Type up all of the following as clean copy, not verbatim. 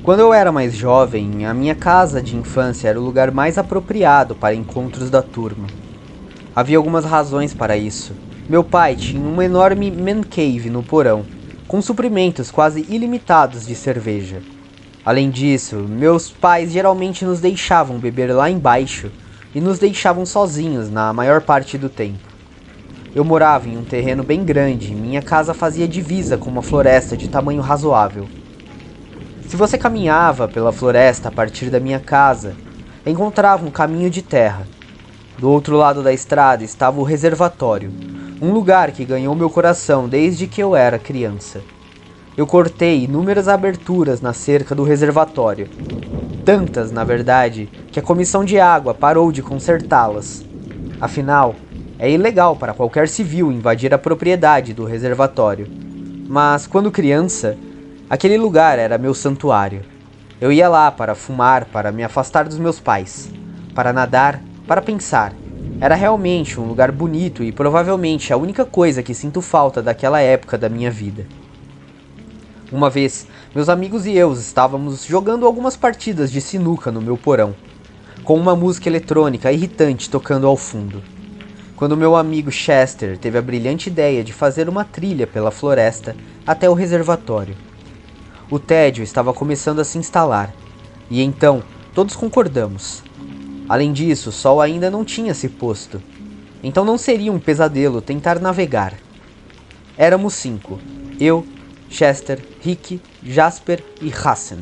Quando eu era mais jovem, a minha casa de infância era o lugar mais apropriado para encontros da turma. Havia algumas razões para isso. Meu pai tinha uma enorme man cave no porão, com suprimentos quase ilimitados de cerveja. Além disso, meus pais geralmente nos deixavam beber lá embaixo e nos deixavam sozinhos na maior parte do tempo. Eu morava em um terreno bem grande e minha casa fazia divisa com uma floresta de tamanho razoável. Se você caminhava pela floresta a partir da minha casa, encontrava um caminho de terra. Do outro lado da estrada estava o reservatório, um lugar que ganhou meu coração desde que eu era criança. Eu cortei inúmeras aberturas na cerca do reservatório. Tantas, na verdade, que a comissão de água parou de consertá-las. Afinal, é ilegal para qualquer civil invadir a propriedade do reservatório. Mas, quando criança, aquele lugar era meu santuário. Eu ia lá para fumar, para me afastar dos meus pais, para nadar, para pensar. Era realmente um lugar bonito e provavelmente a única coisa que sinto falta daquela época da minha vida. Uma vez, meus amigos e eu estávamos jogando algumas partidas de sinuca no meu porão, com uma música eletrônica irritante tocando ao fundo, quando meu amigo Chester teve a brilhante ideia de fazer uma trilha pela floresta até o reservatório. O tédio estava começando a se instalar, e então todos concordamos. Além disso, o sol ainda não tinha se posto, então não seria um pesadelo tentar navegar. Éramos 5, eu, Chester, Rick, Jasper e Hassen.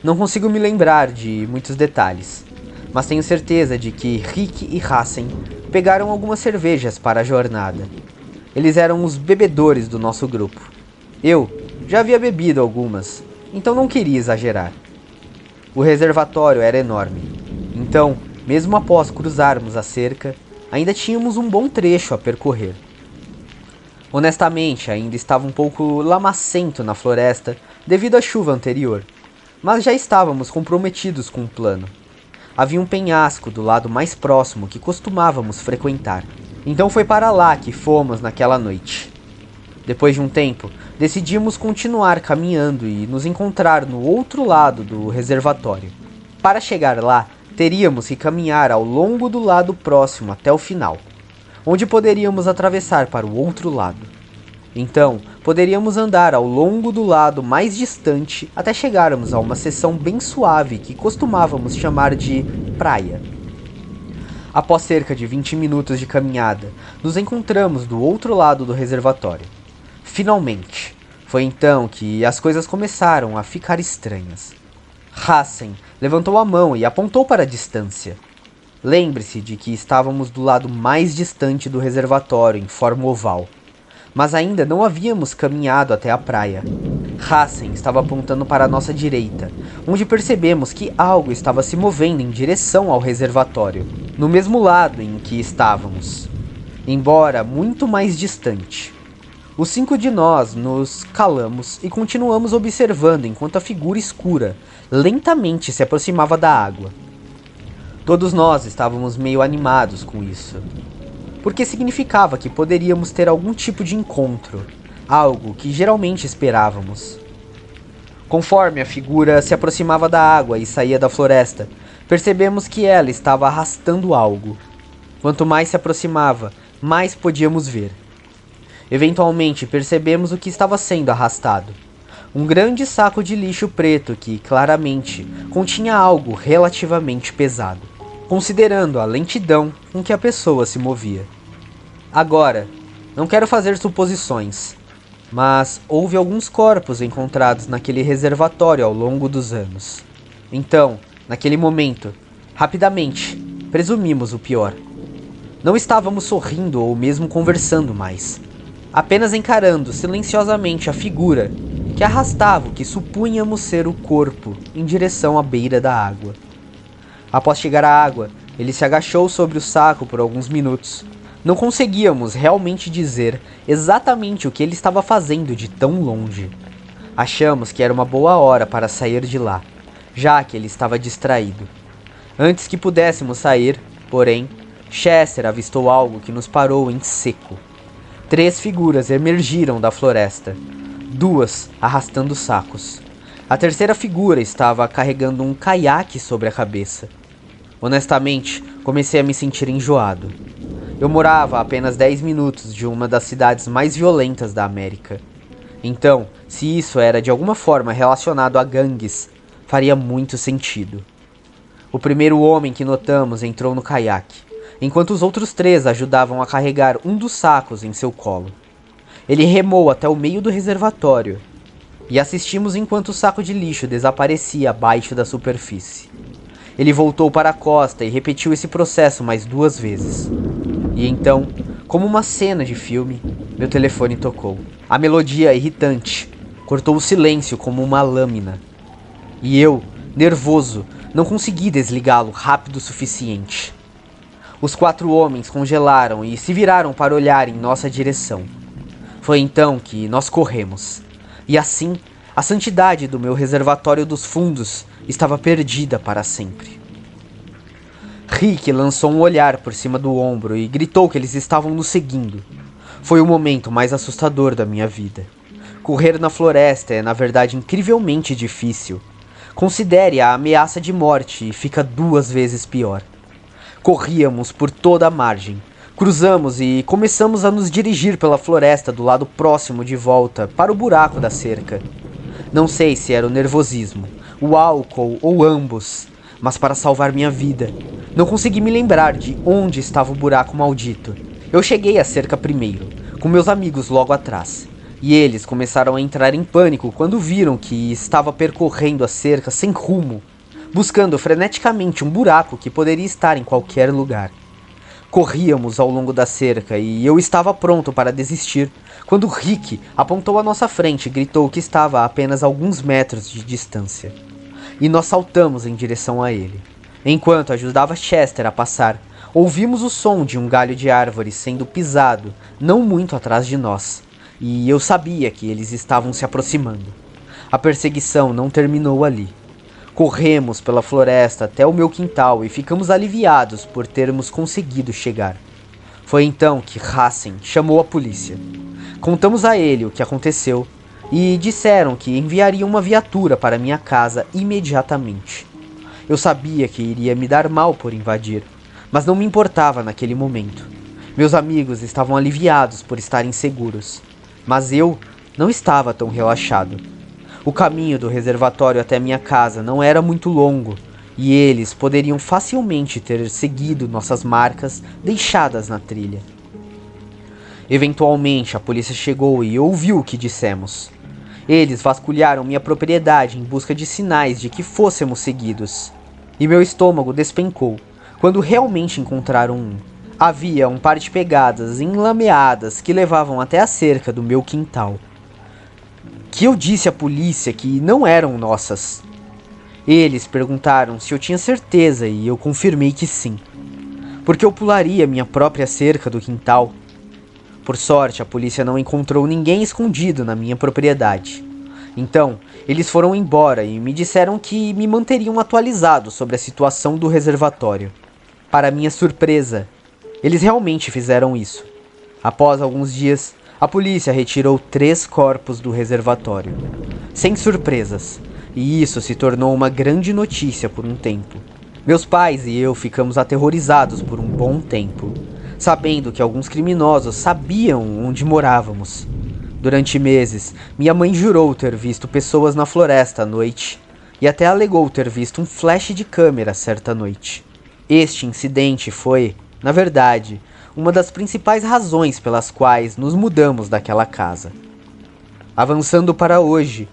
Não consigo me lembrar de muitos detalhes, mas tenho certeza de que Rick e Hassen pegaram algumas cervejas para a jornada. Eles eram os bebedores do nosso grupo. Eu já havia bebido algumas, então não queria exagerar. O reservatório era enorme, então, mesmo após cruzarmos a cerca, ainda tínhamos um bom trecho a percorrer. Honestamente, ainda estava um pouco lamacento na floresta devido à chuva anterior, mas já estávamos comprometidos com o plano. Havia um penhasco do lado mais próximo que costumávamos frequentar, então foi para lá que fomos naquela noite. Depois de um tempo, decidimos continuar caminhando e nos encontrar no outro lado do reservatório. Para chegar lá, teríamos que caminhar ao longo do lado próximo até o final, onde poderíamos atravessar para o outro lado. Então, poderíamos andar ao longo do lado mais distante até chegarmos a uma seção bem suave que costumávamos chamar de praia. Após cerca de 20 minutos de caminhada, nos encontramos do outro lado do reservatório. Finalmente, foi então que as coisas começaram a ficar estranhas. Hassen levantou a mão e apontou para a distância. Lembre-se de que estávamos do lado mais distante do reservatório, em forma oval. Mas ainda não havíamos caminhado até a praia. Hassen estava apontando para a nossa direita, onde percebemos que algo estava se movendo em direção ao reservatório, no mesmo lado em que estávamos, embora muito mais distante. Os 5 de nós nos calamos e continuamos observando enquanto a figura escura lentamente se aproximava da água. Todos nós estávamos meio animados com isso, porque significava que poderíamos ter algum tipo de encontro, algo que geralmente esperávamos. Conforme a figura se aproximava da água e saía da floresta, percebemos que ela estava arrastando algo. Quanto mais se aproximava, mais podíamos ver. Eventualmente percebemos o que estava sendo arrastado. Um grande saco de lixo preto que, claramente, continha algo relativamente pesado, considerando a lentidão com que a pessoa se movia. Agora, não quero fazer suposições, mas houve alguns corpos encontrados naquele reservatório ao longo dos anos. Então, naquele momento, rapidamente, presumimos o pior. Não estávamos sorrindo ou mesmo conversando mais, apenas encarando silenciosamente a figura que arrastava o que supunhamos ser o corpo em direção à beira da água. Após chegar à água, ele se agachou sobre o saco por alguns minutos. Não conseguíamos realmente dizer exatamente o que ele estava fazendo de tão longe. Achamos que era uma boa hora para sair de lá, já que ele estava distraído. Antes que pudéssemos sair, porém, Chester avistou algo que nos parou em seco. 3 figuras emergiram da floresta, 2 arrastando sacos. A terceira figura estava carregando um caiaque sobre a cabeça. Honestamente, comecei a me sentir enjoado. Eu morava a apenas 10 minutos de uma das cidades mais violentas da América. Então, se isso era de alguma forma relacionado a gangues, faria muito sentido. O primeiro homem que notamos entrou no caiaque, enquanto os outros 3 ajudavam a carregar um dos sacos em seu colo. Ele remou até o meio do reservatório, e assistimos enquanto o saco de lixo desaparecia abaixo da superfície. Ele voltou para a costa e repetiu esse processo mais 2 vezes. E então, como uma cena de filme, meu telefone tocou. A melodia irritante cortou o silêncio como uma lâmina. E eu, nervoso, não consegui desligá-lo rápido o suficiente. Os 4 homens congelaram e se viraram para olhar em nossa direção. Foi então que nós corremos. E assim, a santidade do meu reservatório dos fundos estava perdida para sempre. Rick lançou um olhar por cima do ombro e gritou que eles estavam nos seguindo. Foi o momento mais assustador da minha vida. Correr na floresta é, na verdade, incrivelmente difícil. Considere a ameaça de morte e fica 2 vezes pior. Corríamos por toda a margem. Cruzamos e começamos a nos dirigir pela floresta do lado próximo de volta para o buraco da cerca. Não sei se era o nervosismo, o álcool ou ambos, mas para salvar minha vida, não consegui me lembrar de onde estava o buraco maldito. Eu cheguei à cerca primeiro, com meus amigos logo atrás, e eles começaram a entrar em pânico quando viram que estava percorrendo a cerca sem rumo, buscando freneticamente um buraco que poderia estar em qualquer lugar. Corríamos ao longo da cerca e eu estava pronto para desistir, quando Rick apontou à nossa frente e gritou que estava a apenas alguns metros de distância. E nós saltamos em direção a ele. Enquanto ajudava Chester a passar, ouvimos o som de um galho de árvore sendo pisado, não muito atrás de nós, e eu sabia que eles estavam se aproximando. A perseguição não terminou ali. Corremos pela floresta até o meu quintal e ficamos aliviados por termos conseguido chegar. Foi então que Hassen chamou a polícia. Contamos a ele o que aconteceu e disseram que enviariam uma viatura para minha casa imediatamente. Eu sabia que iria me dar mal por invadir, mas não me importava naquele momento. Meus amigos estavam aliviados por estarem seguros, mas eu não estava tão relaxado. O caminho do reservatório até minha casa não era muito longo, e eles poderiam facilmente ter seguido nossas marcas deixadas na trilha. Eventualmente, a polícia chegou e ouviu o que dissemos. Eles vasculharam minha propriedade em busca de sinais de que fôssemos seguidos, e meu estômago despencou quando realmente encontraram um. Havia um par de pegadas enlameadas que levavam até a cerca do meu quintal, que eu disse à polícia que não eram nossas. Eles perguntaram se eu tinha certeza e eu confirmei que sim, porque eu pularia minha própria cerca do quintal. Por sorte, a polícia não encontrou ninguém escondido na minha propriedade. Então, eles foram embora e me disseram que me manteriam atualizado sobre a situação do reservatório. Para minha surpresa, eles realmente fizeram isso. Após alguns dias, a polícia retirou 3 corpos do reservatório, sem surpresas, e isso se tornou uma grande notícia por um tempo. Meus pais e eu ficamos aterrorizados por um bom tempo, sabendo que alguns criminosos sabiam onde morávamos. Durante meses, minha mãe jurou ter visto pessoas na floresta à noite, e até alegou ter visto um flash de câmera certa noite. Este incidente foi, na verdade, uma das principais razões pelas quais nos mudamos daquela casa. Avançando para hoje,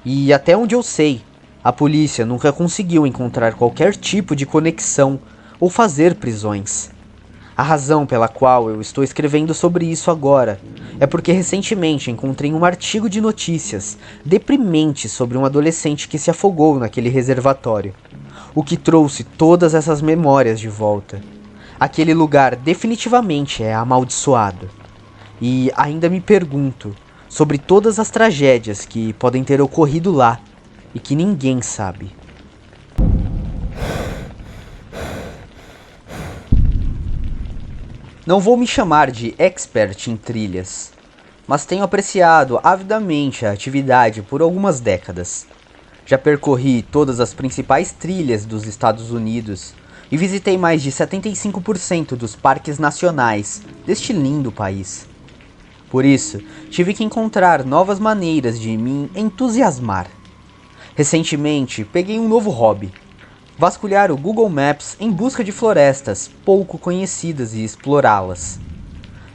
e até onde eu sei, a polícia nunca conseguiu encontrar qualquer tipo de conexão ou fazer prisões. A razão pela qual eu estou escrevendo sobre isso agora é porque recentemente encontrei um artigo de notícias deprimente sobre um adolescente que se afogou naquele reservatório, o que trouxe todas essas memórias de volta. Aquele lugar definitivamente é amaldiçoado. E ainda me pergunto sobre todas as tragédias que podem ter ocorrido lá e que ninguém sabe. Não vou me chamar de expert em trilhas, mas tenho apreciado avidamente a atividade por algumas décadas. Já percorri todas as principais trilhas dos Estados Unidos e visitei mais de 75% dos parques nacionais deste lindo país. Por isso, tive que encontrar novas maneiras de me entusiasmar. Recentemente, peguei um novo hobby: vasculhar o Google Maps em busca de florestas pouco conhecidas e explorá-las.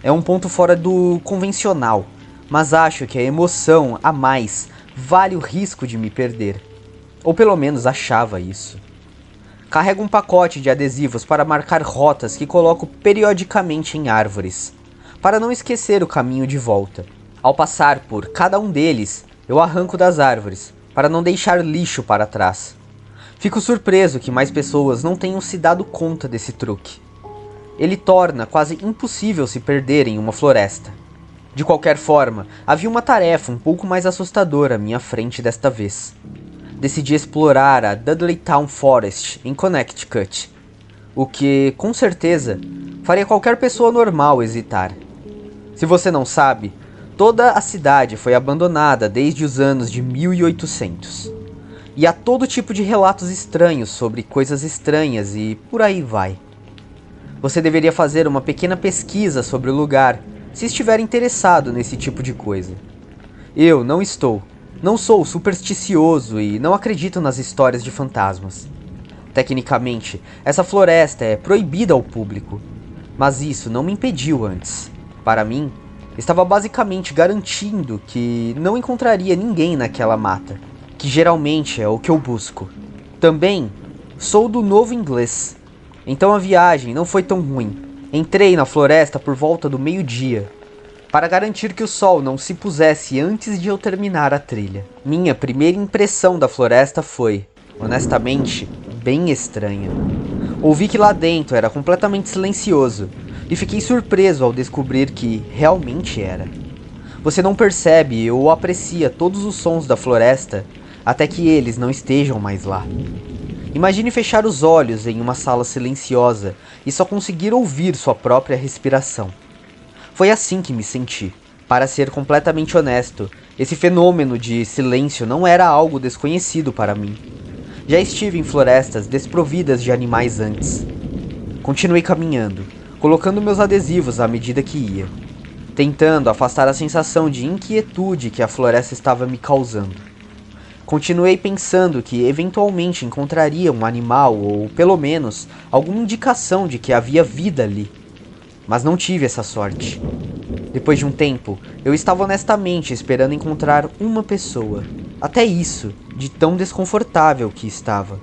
É um ponto fora do convencional, mas acho que a emoção a mais vale o risco de me perder. Ou pelo menos achava isso. Carrego um pacote de adesivos para marcar rotas que coloco periodicamente em árvores, para não esquecer o caminho de volta. Ao passar por cada um deles, eu arranco das árvores, para não deixar lixo para trás. Fico surpreso que mais pessoas não tenham se dado conta desse truque. Ele torna quase impossível se perder em uma floresta. De qualquer forma, havia uma tarefa um pouco mais assustadora à minha frente desta vez. Decidi explorar a Dudleytown Forest, em Connecticut, o que, com certeza, faria qualquer pessoa normal hesitar. Se você não sabe, toda a cidade foi abandonada desde os anos de 1800. E há todo tipo de relatos estranhos sobre coisas estranhas e por aí vai. Você deveria fazer uma pequena pesquisa sobre o lugar, se estiver interessado nesse tipo de coisa. Eu não estou. Não sou supersticioso e não acredito nas histórias de fantasmas. Tecnicamente, essa floresta é proibida ao público, mas isso não me impediu antes. Para mim, estava basicamente garantindo que não encontraria ninguém naquela mata, que geralmente é o que eu busco. Também sou do Novo Inglês, então a viagem não foi tão ruim. Entrei na floresta por volta do meio-dia, para garantir que o sol não se pusesse antes de eu terminar a trilha. Minha primeira impressão da floresta foi, honestamente, bem estranha. Ouvi que lá dentro era completamente silencioso, e fiquei surpreso ao descobrir que realmente era. Você não percebe ou aprecia todos os sons da floresta até que eles não estejam mais lá. Imagine fechar os olhos em uma sala silenciosa e só conseguir ouvir sua própria respiração. Foi assim que me senti. Para ser completamente honesto, esse fenômeno de silêncio não era algo desconhecido para mim. Já estive em florestas desprovidas de animais antes. Continuei caminhando, colocando meus adesivos à medida que ia, tentando afastar a sensação de inquietude que a floresta estava me causando. Continuei pensando que eventualmente encontraria um animal ou, pelo menos, alguma indicação de que havia vida ali. Mas não tive essa sorte. Depois de um tempo, eu estava honestamente esperando encontrar uma pessoa. Até isso, de tão desconfortável que estava.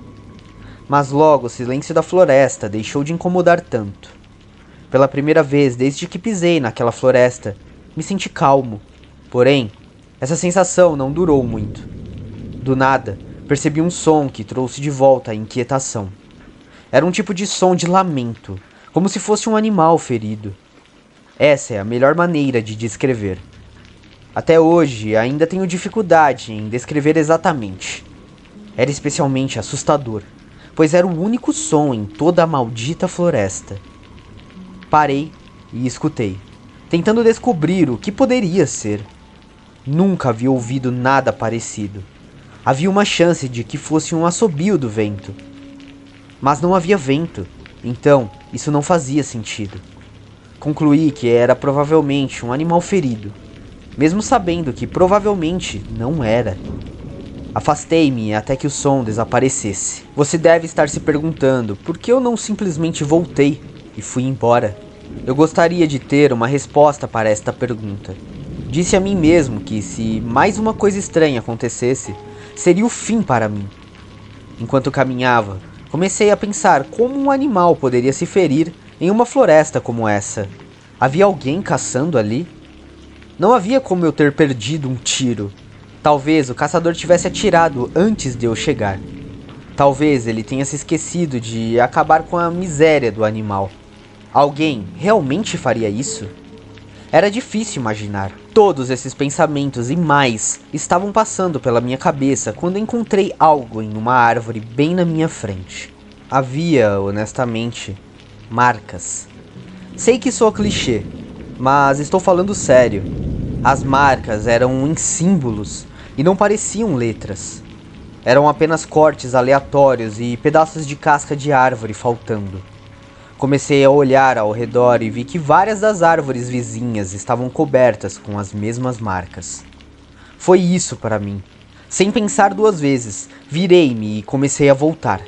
Mas logo o silêncio da floresta deixou de incomodar tanto. Pela primeira vez desde que pisei naquela floresta, me senti calmo. Porém, essa sensação não durou muito. Do nada, percebi um som que trouxe de volta a inquietação. Era um tipo de som de lamento, como se fosse um animal ferido. Essa é a melhor maneira de descrever. Até hoje, ainda tenho dificuldade em descrever exatamente. Era especialmente assustador, pois era o único som em toda a maldita floresta. Parei e escutei, tentando descobrir o que poderia ser. Nunca havia ouvido nada parecido. Havia uma chance de que fosse um assobio do vento. Mas não havia vento, então isso não fazia sentido. Concluí que era provavelmente um animal ferido, mesmo sabendo que provavelmente não era. Afastei-me até que o som desaparecesse. Você deve estar se perguntando por que eu não simplesmente voltei e fui embora. Eu gostaria de ter uma resposta para esta pergunta. Disse a mim mesmo que se mais uma coisa estranha acontecesse, seria o fim para mim. Enquanto caminhava, comecei a pensar como um animal poderia se ferir em uma floresta como essa. Havia alguém caçando ali? Não havia como eu ter perdido um tiro. Talvez o caçador tivesse atirado antes de eu chegar. Talvez ele tenha se esquecido de acabar com a miséria do animal. Alguém realmente faria isso? Era difícil imaginar. Todos esses pensamentos e mais estavam passando pela minha cabeça quando encontrei algo em uma árvore bem na minha frente. Havia, honestamente, marcas. Sei que sou clichê, mas estou falando sério. As marcas eram em símbolos e não pareciam letras. Eram apenas cortes aleatórios e pedaços de casca de árvore faltando. Comecei a olhar ao redor e vi que várias das árvores vizinhas estavam cobertas com as mesmas marcas. Foi isso para mim. Sem pensar duas vezes, virei-me e comecei a voltar,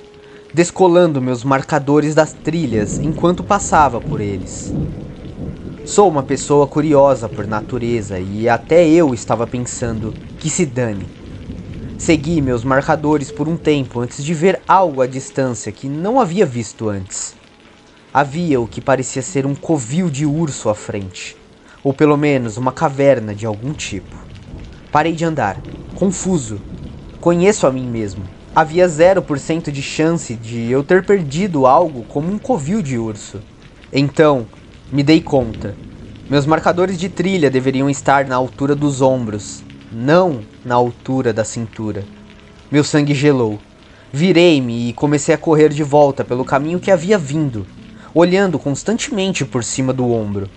descolando meus marcadores das trilhas enquanto passava por eles. Sou uma pessoa curiosa por natureza e até eu estava pensando que se dane. Segui meus marcadores por um tempo antes de ver algo à distância que não havia visto antes. Havia o que parecia ser um covil de urso à frente, ou pelo menos uma caverna de algum tipo. Parei de andar, confuso. Conheço a mim mesmo. Havia 0% de chance de eu ter perdido algo como um covil de urso. Então, me dei conta. Meus marcadores de trilha deveriam estar na altura dos ombros, não na altura da cintura. Meu sangue gelou. Virei-me e comecei a correr de volta pelo caminho que havia vindo, olhando constantemente por cima do ombro.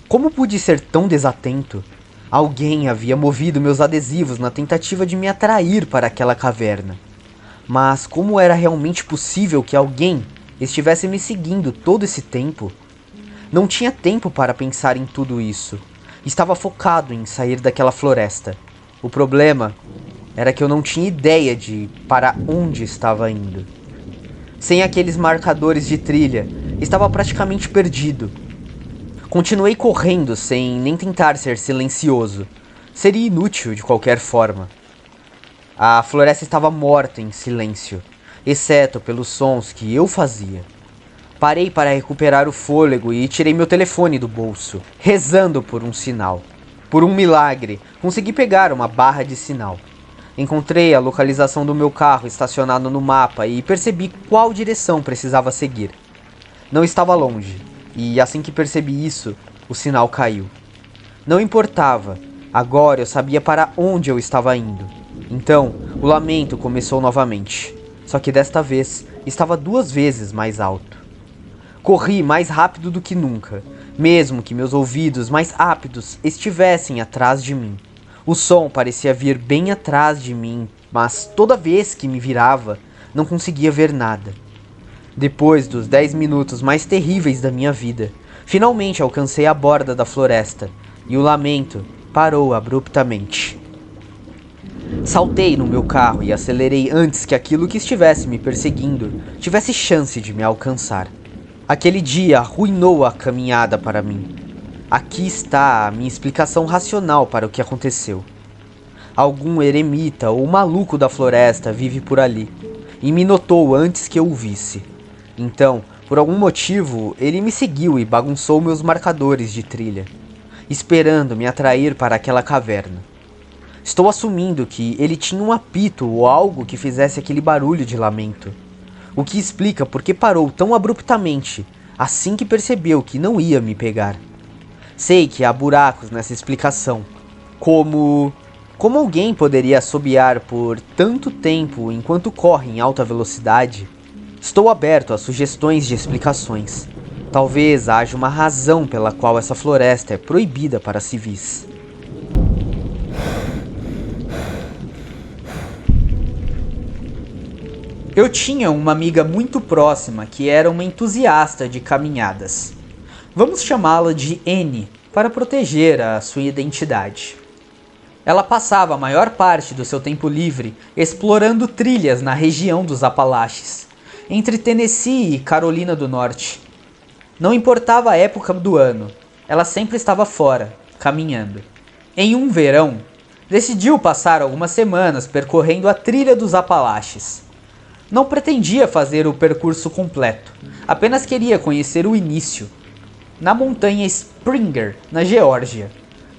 Como pude ser tão desatento? Alguém havia movido meus adesivos na tentativa de me atrair para aquela caverna. Mas como era realmente possível que alguém estivesse me seguindo todo esse tempo? Não tinha tempo para pensar em tudo isso. Estava focado em sair daquela floresta. O problema era que eu não tinha ideia de para onde estava indo. Sem aqueles marcadores de trilha, estava praticamente perdido. Continuei correndo sem nem tentar ser silencioso. Seria inútil de qualquer forma. A floresta estava morta em silêncio, exceto pelos sons que eu fazia. Parei para recuperar o fôlego e tirei meu telefone do bolso, rezando por um sinal. Por um milagre, consegui pegar uma barra de sinal. Encontrei a localização do meu carro estacionado no mapa e percebi qual direção precisava seguir. Não estava longe, e assim que percebi isso, o sinal caiu. Não importava, agora eu sabia para onde eu estava indo. Então, o lamento começou novamente, só que desta vez estava 2 vezes mais alto. Corri mais rápido do que nunca, mesmo que meus ouvidos mais ápidos estivessem atrás de mim. O som parecia vir bem atrás de mim, mas toda vez que me virava, não conseguia ver nada. Depois dos 10 minutos mais terríveis da minha vida, finalmente alcancei a borda da floresta, e o lamento parou abruptamente. Saltei no meu carro e acelerei antes que aquilo que estivesse me perseguindo tivesse chance de me alcançar. Aquele dia arruinou a caminhada para mim. Aqui está a minha explicação racional para o que aconteceu. Algum eremita ou maluco da floresta vive por ali, e me notou antes que eu o visse. Então, por algum motivo, ele me seguiu e bagunçou meus marcadores de trilha, esperando me atrair para aquela caverna. Estou assumindo que ele tinha um apito ou algo que fizesse aquele barulho de lamento. O que explica por que parou tão abruptamente, assim que percebeu que não ia me pegar. Sei que há buracos nessa explicação. Como alguém poderia assobiar por tanto tempo enquanto corre em alta velocidade? Estou aberto a sugestões de explicações. Talvez haja uma razão pela qual essa floresta é proibida para civis. Eu tinha uma amiga muito próxima que era uma entusiasta de caminhadas. Vamos chamá-la de N para proteger a sua identidade. Ela passava a maior parte do seu tempo livre explorando trilhas na região dos Apalaches, entre Tennessee e Carolina do Norte. Não importava a época do ano, ela sempre estava fora, caminhando. Em um verão, decidiu passar algumas semanas percorrendo a trilha dos Apalaches. Não pretendia fazer o percurso completo, apenas queria conhecer o início, na montanha Springer, na Geórgia,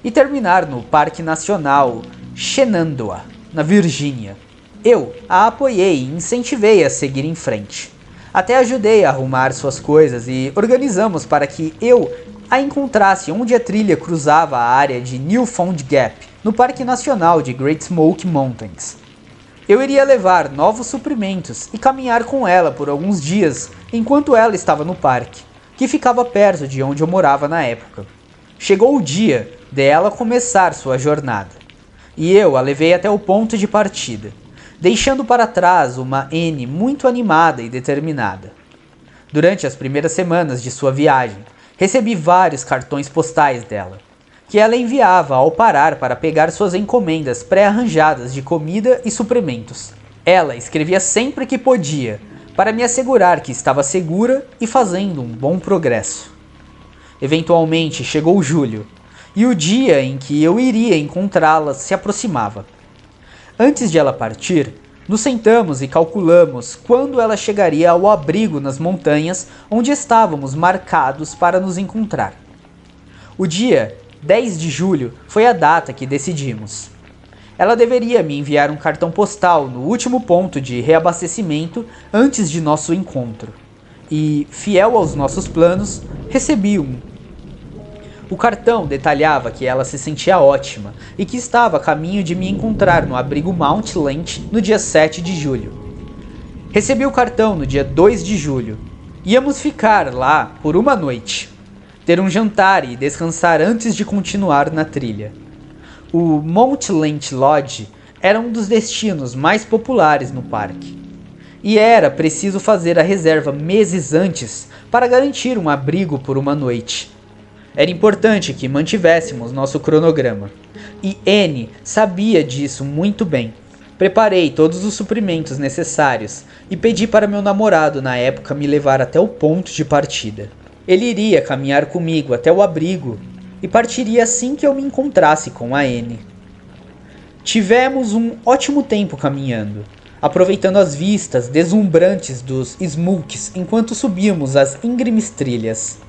e terminar no Parque Nacional Shenandoah, na Virgínia. Eu a apoiei e incentivei a seguir em frente. Até ajudei a arrumar suas coisas e organizamos para que eu a encontrasse onde a trilha cruzava a área de Newfound Gap, no Parque Nacional de Great Smoky Mountains. Eu iria levar novos suprimentos e caminhar com ela por alguns dias enquanto ela estava no parque, que ficava perto de onde eu morava na época. Chegou o dia dela começar sua jornada, e eu a levei até o ponto de partida. deixando para trás uma Anne muito animada e determinada. Durante as primeiras semanas de sua viagem, recebi vários cartões postais dela, que ela enviava ao parar para pegar suas encomendas pré-arranjadas de comida e suprimentos. Ela escrevia sempre que podia, para me assegurar que estava segura e fazendo um bom progresso. Eventualmente chegou julho, e o dia em que eu iria encontrá-la se aproximava. Antes de ela partir, nos sentamos e calculamos quando ela chegaria ao abrigo nas montanhas onde estávamos marcados para nos encontrar. O dia 10 de julho foi a data que decidimos. Ela deveria me enviar um cartão postal no último ponto de reabastecimento antes de nosso encontro. E, fiel aos nossos planos, recebi um. O cartão detalhava que ela se sentia ótima e que estava a caminho de me encontrar no abrigo Mount Lent no dia 7 de julho. Recebi o cartão no dia 2 de julho. Íamos ficar lá por uma noite, ter um jantar e descansar antes de continuar na trilha. O Mount Lent Lodge era um dos destinos mais populares no parque, e era preciso fazer a reserva meses antes para garantir um abrigo por uma noite. Era importante que mantivéssemos nosso cronograma, e Anne sabia disso muito bem. Preparei todos os suprimentos necessários e pedi para meu namorado na época me levar até o ponto de partida. Ele iria caminhar comigo até o abrigo e partiria assim que eu me encontrasse com a Anne. Tivemos um ótimo tempo caminhando, aproveitando as vistas deslumbrantes dos Smulks enquanto subíamos as íngremes trilhas.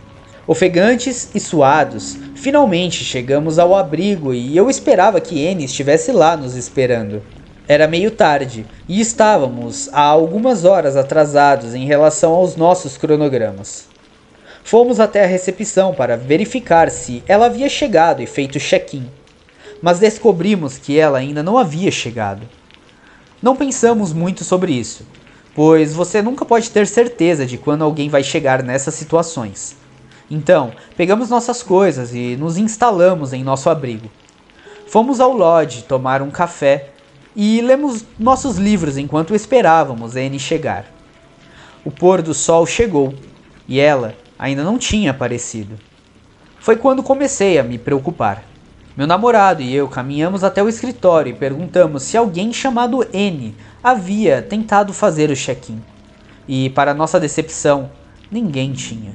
Ofegantes e suados, finalmente chegamos ao abrigo e eu esperava que Anne estivesse lá nos esperando. Era meio tarde e estávamos há algumas horas atrasados em relação aos nossos cronogramas. Fomos até a recepção para verificar se ela havia chegado e feito check-in, mas descobrimos que ela ainda não havia chegado. Não pensamos muito sobre isso, pois você nunca pode ter certeza de quando alguém vai chegar nessas situações. Então, pegamos nossas coisas e nos instalamos em nosso abrigo. Fomos ao lodge tomar um café e lemos nossos livros enquanto esperávamos Anne chegar. O pôr do sol chegou e ela ainda não tinha aparecido. Foi quando comecei a me preocupar. Meu namorado e eu caminhamos até o escritório e perguntamos se alguém chamado Anne havia tentado fazer o check-in. E, para nossa decepção, ninguém tinha.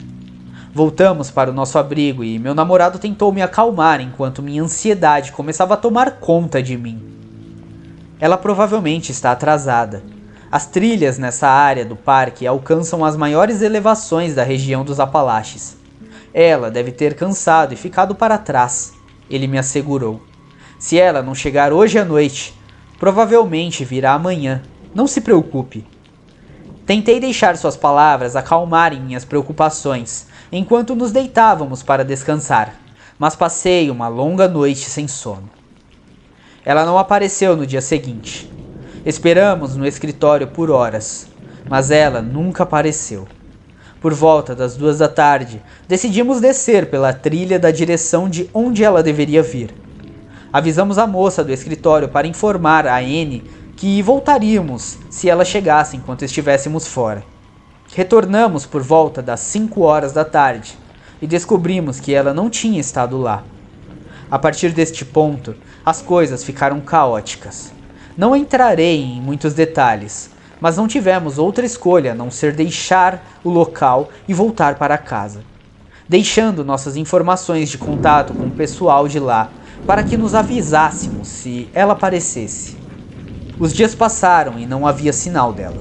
Voltamos para o nosso abrigo e meu namorado tentou me acalmar enquanto minha ansiedade começava a tomar conta de mim. Ela provavelmente está atrasada. As trilhas nessa área do parque alcançam as maiores elevações da região dos Apalaches. Ela deve ter cansado e ficado para trás, ele me assegurou. Se ela não chegar hoje à noite, provavelmente virá amanhã. Não se preocupe. Tentei deixar suas palavras acalmarem minhas preocupações, enquanto nos deitávamos para descansar, mas passei uma longa noite sem sono. Ela não apareceu no dia seguinte. Esperamos no escritório por horas, mas ela nunca apareceu. Por volta das 2 da tarde, decidimos descer pela trilha da direção de onde ela deveria vir. Avisamos a moça do escritório para informar a Anne que voltaríamos se ela chegasse enquanto estivéssemos fora. Retornamos por volta das 5 horas da tarde e descobrimos que ela não tinha estado lá. A partir deste ponto, as coisas ficaram caóticas. Não entrarei em muitos detalhes, mas não tivemos outra escolha a não ser deixar o local e voltar para casa, deixando nossas informações de contato com o pessoal de lá para que nos avisássemos se ela aparecesse. Os dias passaram e não havia sinal dela.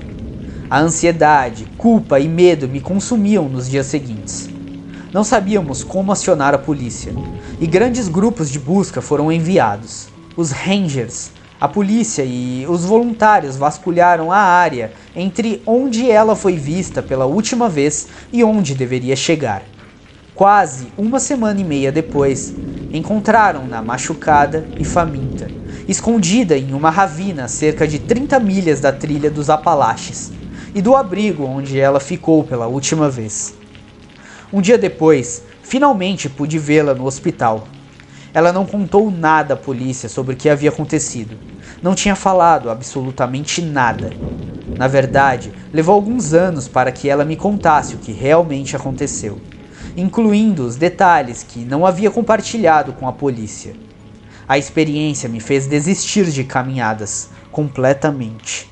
A ansiedade, culpa e medo me consumiam nos dias seguintes. Não sabíamos como acionar a polícia, e grandes grupos de busca foram enviados. Os Rangers, a polícia e os voluntários vasculharam a área entre onde ela foi vista pela última vez e onde deveria chegar. Quase uma semana e meia depois, encontraram-na machucada e faminta, escondida em uma ravina a cerca de 30 milhas da trilha dos Apalaches e do abrigo onde ela ficou pela última vez. Um dia depois, finalmente pude vê-la no hospital. Ela não contou nada à polícia sobre o que havia acontecido, não tinha falado absolutamente nada. Na verdade, levou alguns anos para que ela me contasse o que realmente aconteceu, incluindo os detalhes que não havia compartilhado com a polícia. A experiência me fez desistir de caminhadas completamente.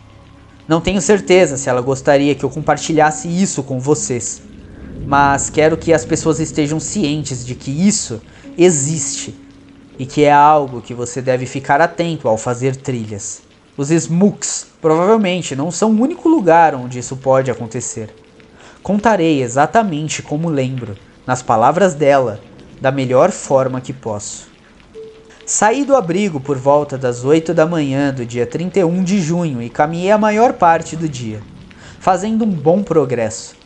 Não tenho certeza se ela gostaria que eu compartilhasse isso com vocês, mas quero que as pessoas estejam cientes de que isso existe e que é algo que você deve ficar atento ao fazer trilhas. Os Smooks provavelmente não são o único lugar onde isso pode acontecer. Contarei exatamente como lembro, nas palavras dela, da melhor forma que posso. Saí do abrigo por volta das 8 da manhã do dia 31 de junho e caminhei a maior parte do dia, fazendo um bom progresso.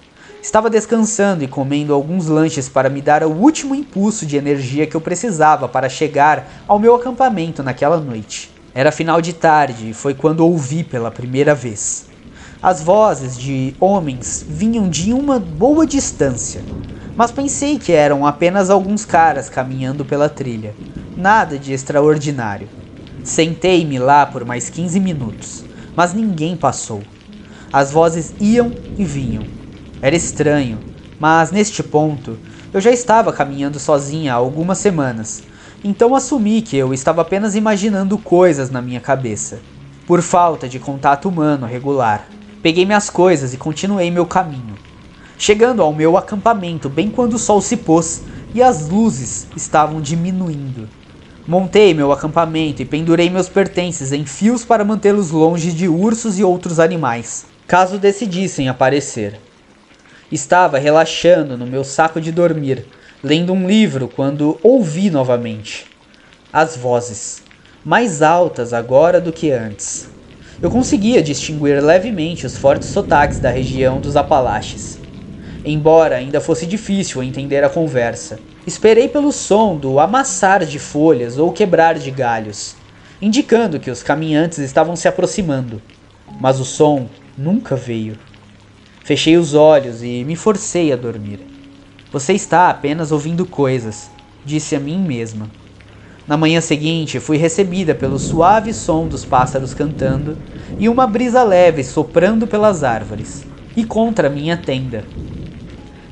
Estava descansando e comendo alguns lanches para me dar o último impulso de energia que eu precisava para chegar ao meu acampamento naquela noite. Era final de tarde e foi quando ouvi pela primeira vez. As vozes de homens vinham de uma boa distância, mas pensei que eram apenas alguns caras caminhando pela trilha. Nada de extraordinário. Sentei-me lá por mais 15 minutos, mas ninguém passou. As vozes iam e vinham. Era estranho, mas neste ponto, eu já estava caminhando sozinha há algumas semanas, então assumi que eu estava apenas imaginando coisas na minha cabeça. Por falta de contato humano regular, peguei minhas coisas e continuei meu caminho. Chegando ao meu acampamento bem quando o sol se pôs e as luzes estavam diminuindo. Montei meu acampamento e pendurei meus pertences em fios para mantê-los longe de ursos e outros animais, caso decidissem aparecer. Estava relaxando no meu saco de dormir, lendo um livro quando ouvi novamente as vozes, mais altas agora do que antes. Eu conseguia distinguir levemente os fortes sotaques da região dos Apalaches, embora ainda fosse difícil entender a conversa. Esperei pelo som do amassar de folhas ou quebrar de galhos, indicando que os caminhantes estavam se aproximando, mas o som nunca veio. Fechei os olhos e me forcei a dormir. Você está apenas ouvindo coisas, disse a mim mesma. Na manhã seguinte, fui recebida pelo suave som dos pássaros cantando e uma brisa leve soprando pelas árvores e contra minha tenda.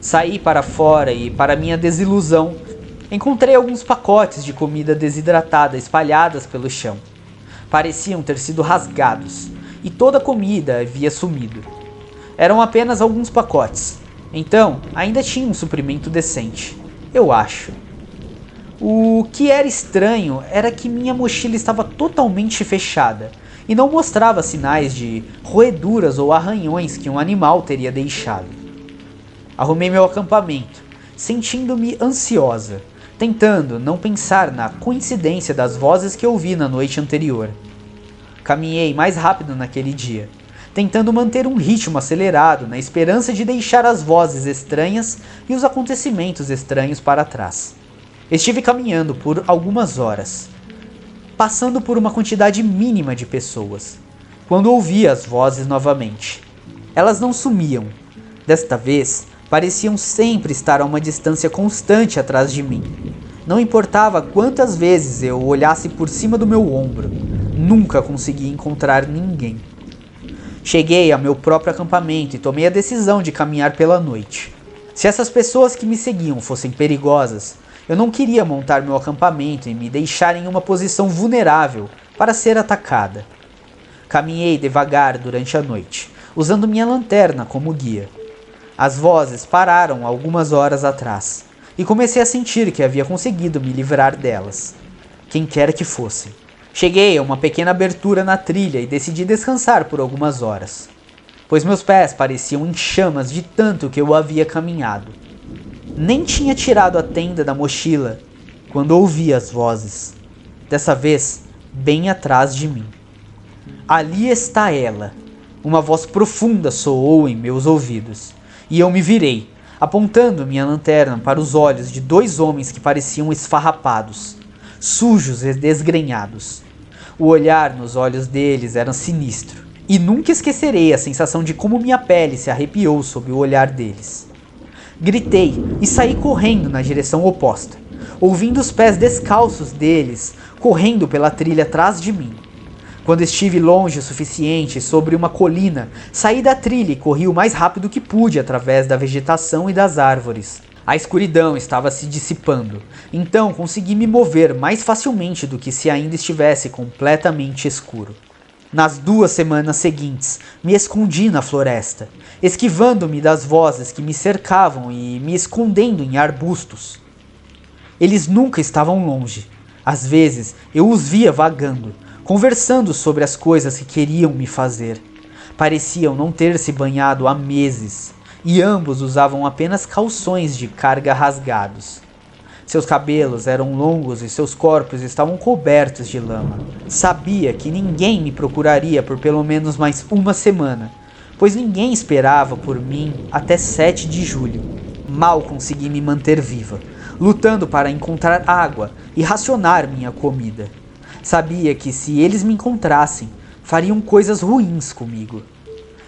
Saí para fora e, para minha desilusão, encontrei alguns pacotes de comida desidratada espalhadas pelo chão. Pareciam ter sido rasgados e toda a comida havia sumido. Eram apenas alguns pacotes, então ainda tinha um suprimento decente, eu acho. O que era estranho era que minha mochila estava totalmente fechada e não mostrava sinais de roeduras ou arranhões que um animal teria deixado. Arrumei meu acampamento, sentindo-me ansiosa, tentando não pensar na coincidência das vozes que ouvi na noite anterior. Caminhei mais rápido naquele dia, tentando manter um ritmo acelerado na esperança de deixar as vozes estranhas e os acontecimentos estranhos para trás. Estive caminhando por algumas horas, passando por uma quantidade mínima de pessoas, quando ouvi as vozes novamente. Elas não sumiam. Desta vez, pareciam sempre estar a uma distância constante atrás de mim. Não importava quantas vezes eu olhasse por cima do meu ombro, nunca consegui encontrar ninguém. Cheguei ao meu próprio acampamento e tomei a decisão de caminhar pela noite. Se essas pessoas que me seguiam fossem perigosas, eu não queria montar meu acampamento e me deixar em uma posição vulnerável para ser atacada. Caminhei devagar durante a noite, usando minha lanterna como guia. As vozes pararam algumas horas atrás, e comecei a sentir que havia conseguido me livrar delas, quem quer que fossem. Cheguei a uma pequena abertura na trilha e decidi descansar por algumas horas, pois meus pés pareciam em chamas de tanto que eu havia caminhado. Nem tinha tirado a tenda da mochila quando ouvi as vozes, dessa vez bem atrás de mim. Ali está ela. Uma voz profunda soou em meus ouvidos, e eu me virei, apontando minha lanterna para os olhos de dois homens que pareciam esfarrapados, sujos e desgrenhados. O olhar nos olhos deles era sinistro, e nunca esquecerei a sensação de como minha pele se arrepiou sob o olhar deles. Gritei e saí correndo na direção oposta, ouvindo os pés descalços deles correndo pela trilha atrás de mim. Quando estive longe o suficiente sobre uma colina, saí da trilha e corri o mais rápido que pude através da vegetação e das árvores. A escuridão estava se dissipando, então consegui me mover mais facilmente do que se ainda estivesse completamente escuro. Nas 2 semanas seguintes, me escondi na floresta, esquivando-me das vozes que me cercavam e me escondendo em arbustos. Eles nunca estavam longe. Às vezes, eu os via vagando, conversando sobre as coisas que queriam me fazer. Pareciam não ter se banhado há meses, e ambos usavam apenas calções de carga rasgados. Seus cabelos eram longos e seus corpos estavam cobertos de lama. Sabia que ninguém me procuraria por pelo menos mais 1 semana, pois ninguém esperava por mim até 7 de julho. Mal consegui me manter viva, lutando para encontrar água e racionar minha comida. Sabia que se eles me encontrassem, fariam coisas ruins comigo.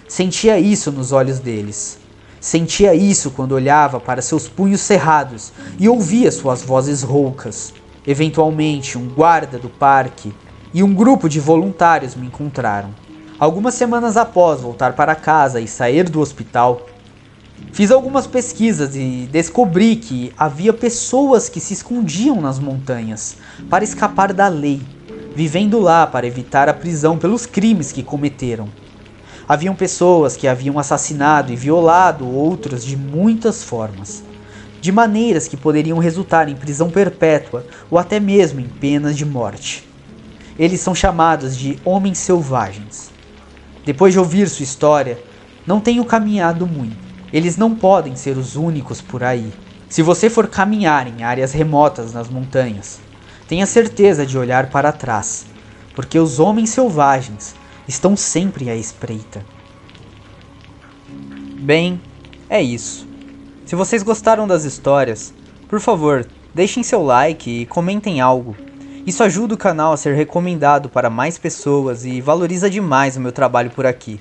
Sentia isso nos olhos deles. Sentia isso quando olhava para seus punhos cerrados e ouvia suas vozes roucas. Eventualmente, um guarda do parque e um grupo de voluntários me encontraram. Algumas semanas após voltar para casa e sair do hospital, fiz algumas pesquisas e descobri que havia pessoas que se escondiam nas montanhas para escapar da lei, vivendo lá para evitar a prisão pelos crimes que cometeram. Haviam pessoas que haviam assassinado e violado outros de muitas formas, de maneiras que poderiam resultar em prisão perpétua ou até mesmo em penas de morte. Eles são chamados de homens selvagens. Depois de ouvir sua história, não tenho caminhado muito. Eles não podem ser os únicos por aí. Se você for caminhar em áreas remotas nas montanhas, tenha certeza de olhar para trás, porque os homens selvagens estão sempre à espreita. Bem, é isso. Se vocês gostaram das histórias, por favor, deixem seu like e comentem algo. Isso ajuda o canal a ser recomendado para mais pessoas e valoriza demais o meu trabalho por aqui.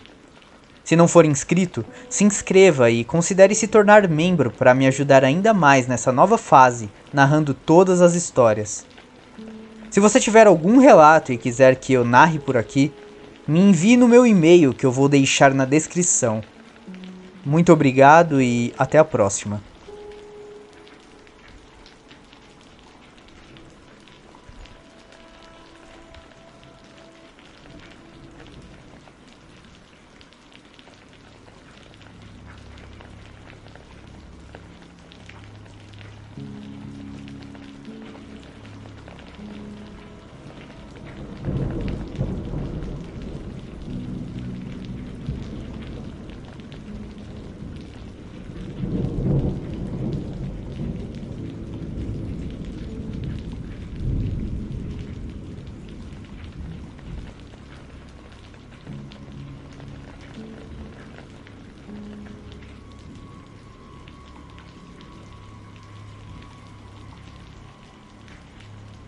Se não for inscrito, se inscreva e considere se tornar membro para me ajudar ainda mais nessa nova fase, narrando todas as histórias. Se você tiver algum relato e quiser que eu narre por aqui, me envie no meu e-mail que eu vou deixar na descrição. Muito obrigado e até a próxima.